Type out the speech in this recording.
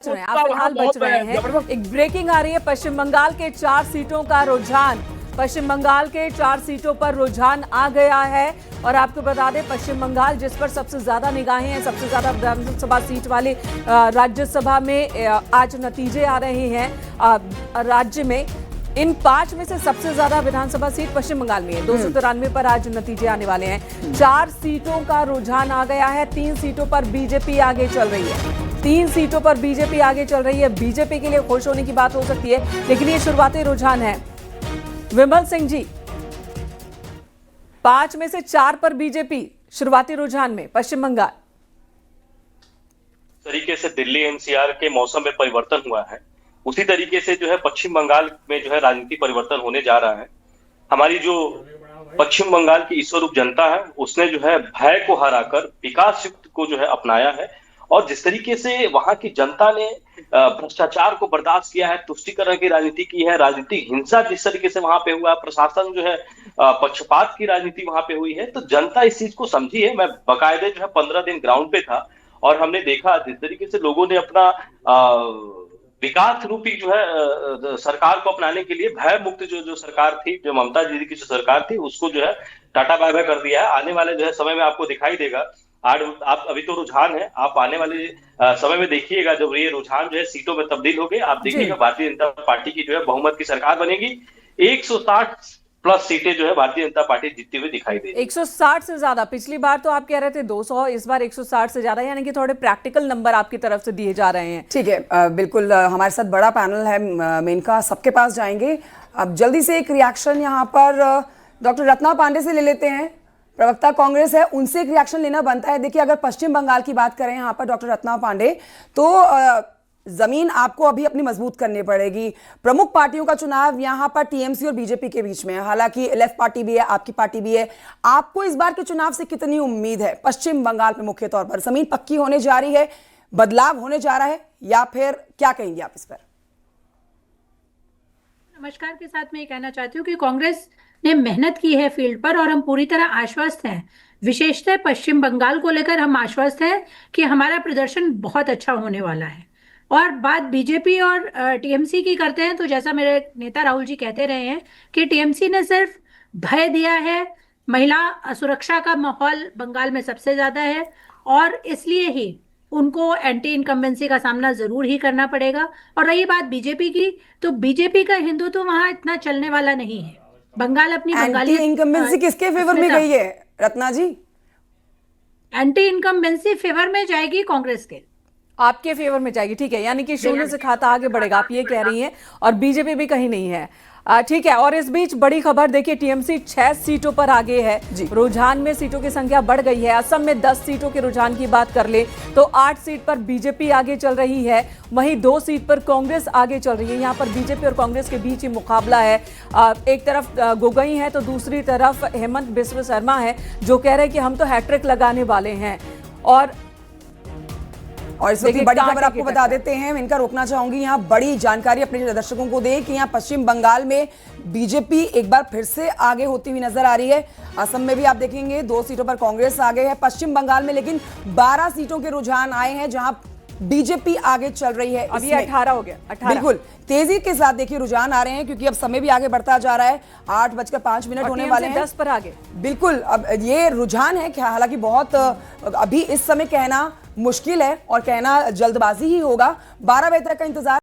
आप फिलहाल बच रहे हैं। एक ब्रेकिंग आ रही है। पश्चिम बंगाल के 4 सीटों का रुझान, पश्चिम बंगाल के 4 सीटों पर रुझान आ गया है। और आपको बता दें, पश्चिम बंगाल जिस पर सबसे ज्यादा निगाहें हैं, सबसे ज्यादा विधानसभा सीट वाली राज्यसभा में आज नतीजे आ रहे हैं। राज्य में इन 5 में से सबसे ज्यादा विधानसभा सीट पश्चिम बंगाल में है। 293 पर आज नतीजे आने वाले हैं। 4 सीटों का रुझान आ गया है। 3 सीटों पर बीजेपी आगे चल रही है। 3 सीटों पर बीजेपी आगे चल रही है। बीजेपी के लिए खुश होने की बात हो सकती है, लेकिन ये शुरुआती रुझान है। विमल सिंह जी, 5 में से 4 पर बीजेपी, शुरुआती रुझान में पश्चिम बंगाल। तरीके से दिल्ली एनसीआर के मौसम में परिवर्तन हुआ है, उसी तरीके से जो है पश्चिम बंगाल में जो है राजनीतिक परिवर्तन होने जा रहा है। हमारी जो पश्चिम बंगाल की ईश्वरूप जनता है, उसने जो है भय को हराकर विकास युक्त को जो है अपनाया है। और जिस तरीके से वहां की जनता ने भ्रष्टाचार को बर्दाश्त किया है, तुष्टीकरण की राजनीति की है, राजनीतिक हिंसा जिस तरीके से वहां पे हुआ, प्रशासन जो है पक्षपात की राजनीति वहां पे हुई है, तो जनता इस चीज को समझी है। मैं बकायदे जो है 15 दिन ग्राउंड पे था और हमने देखा जिस तरीके से लोगों ने अपना विकास रूपी जो है सरकार को अपनाने के लिए भय मुक्त जो सरकार थी, जो ममता दीदी की जो सरकार थी, उसको जो है टाटा बाय बाय कर दिया है। आने वाले जो है समय में आपको दिखाई देगा। आज आप अभी तो रुझान है, आप आने वाले समय में देखिएगा जब ये रुझान जो है सीटों में तब्दील हो गए, आप देखिएगा भारतीय जनता पार्टी की जो है बहुमत की सरकार बनेगी। 160 प्लस सीटें जो है भारतीय जनता पार्टी जीतती हुई दिखाई दे रही है। 160 से ज्यादा। पिछली बार तो आप कह रहे थे 200, इस बार 160 से ज्यादा, यानी कि थोड़े प्रैक्टिकल नंबर आपकी तरफ से दिए जा रहे हैं। ठीक है, बिल्कुल। हमारे साथ बड़ा पैनल है, मेनका सबके पास जाएंगे। अब जल्दी से एक रिएक्शन यहाँ पर डॉक्टर रत्ना पांडे से ले लेते हैं, प्रवक्ता कांग्रेस है, उनसे एक रिएक्शन लेना बनता है। देखिए, अगर पश्चिम बंगाल की बात करें यहाँ पर डॉक्टर रत्ना पांडे, तो जमीन आपको अभी अपनी मजबूत करनी पड़ेगी। प्रमुख पार्टियों का चुनाव यहाँ पर टीएमसी और बीजेपी के बीच में है, हालांकि लेफ्ट पार्टी भी है, आपकी पार्टी भी है। आपको इस बार के चुनाव से कितनी उम्मीद है पश्चिम बंगाल में? मुख्य तौर पर जमीन पक्की होने जा रही है, बदलाव होने जा रहा है, या फिर क्या कहेंगे आप इस पर? नमस्कार के साथ मैं ये कहना चाहती हूँ कि कांग्रेस ने मेहनत की है फील्ड पर और हम पूरी तरह आश्वस्त हैं। विशेषतः पश्चिम बंगाल को लेकर हम आश्वस्त हैं कि हमारा प्रदर्शन बहुत अच्छा होने वाला है। और बात बीजेपी और टीएमसी की करते हैं, तो जैसा मेरे नेता राहुल जी कहते रहे हैं कि टीएमसी ने सिर्फ भय दिया है। महिला सुरक्षा का माहौल बंगाल में सबसे ज्यादा है और इसलिए ही उनको एंटी इनकम्बेंसी का सामना जरूर ही करना पड़ेगा। और रही बात बीजेपी की, तो बीजेपी का हिंदुत्व तो वहां इतना चलने वाला नहीं है। बंगाल अपनी बंगाली इनकम्बेंसी किसके फेवर में गई है रत्ना जी? एंटी इनकम्बेंसी फेवर में जाएगी, कांग्रेस के, आपके फेवर में जाएगी। ठीक है, यानी कि शून्य से खाता आगे बढ़ेगा, आप ये कह रही हैं। और बीजेपी भी कहीं नहीं है। ठीक है। और इस बीच बड़ी खबर देखिए, टीएमसी 6 सीटों पर आगे है। रुझान में सीटों की संख्या बढ़ गई है। असम में 10 सीटों के रुझान की बात कर ले तो 8 सीट पर बीजेपी आगे चल रही है, वहीं 2 सीट पर कांग्रेस आगे चल रही है। यहाँ पर बीजेपी और कांग्रेस के बीच ही मुकाबला है। एक तरफ गोगोई है तो दूसरी तरफ हेमंत बिस्व शर्मा है, जो कह रहे हैं कि हम तो हैट्रिक लगाने वाले हैं। और इस वक्त बड़ी खबर आपको बता देते हैं, मैं इनका रोकना चाहूंगी, यहाँ बड़ी जानकारी अपने दर्शकों को दे कि यहाँ पश्चिम बंगाल में बीजेपी एक बार फिर से आगे होती हुई नजर आ रही है। असम में भी आप देखेंगे 2 सीटों पर कांग्रेस आगे है। पश्चिम बंगाल में लेकिन 12 सीटों के रुझान आए हैं जहां बीजेपी आगे चल रही है। अब ये 18 हो गया। 18 बिल्कुल तेजी के साथ देखिए रुझान आ रहे हैं, क्योंकि अब समय भी आगे बढ़ता जा रहा है। 8:05 होने वाले हैं। 10 पर आगे। बिल्कुल, अब ये रुझान है, हालांकि बहुत अभी इस समय कहना मुश्किल है और कहना जल्दबाजी ही होगा। 12 बजे तक का इंतजार।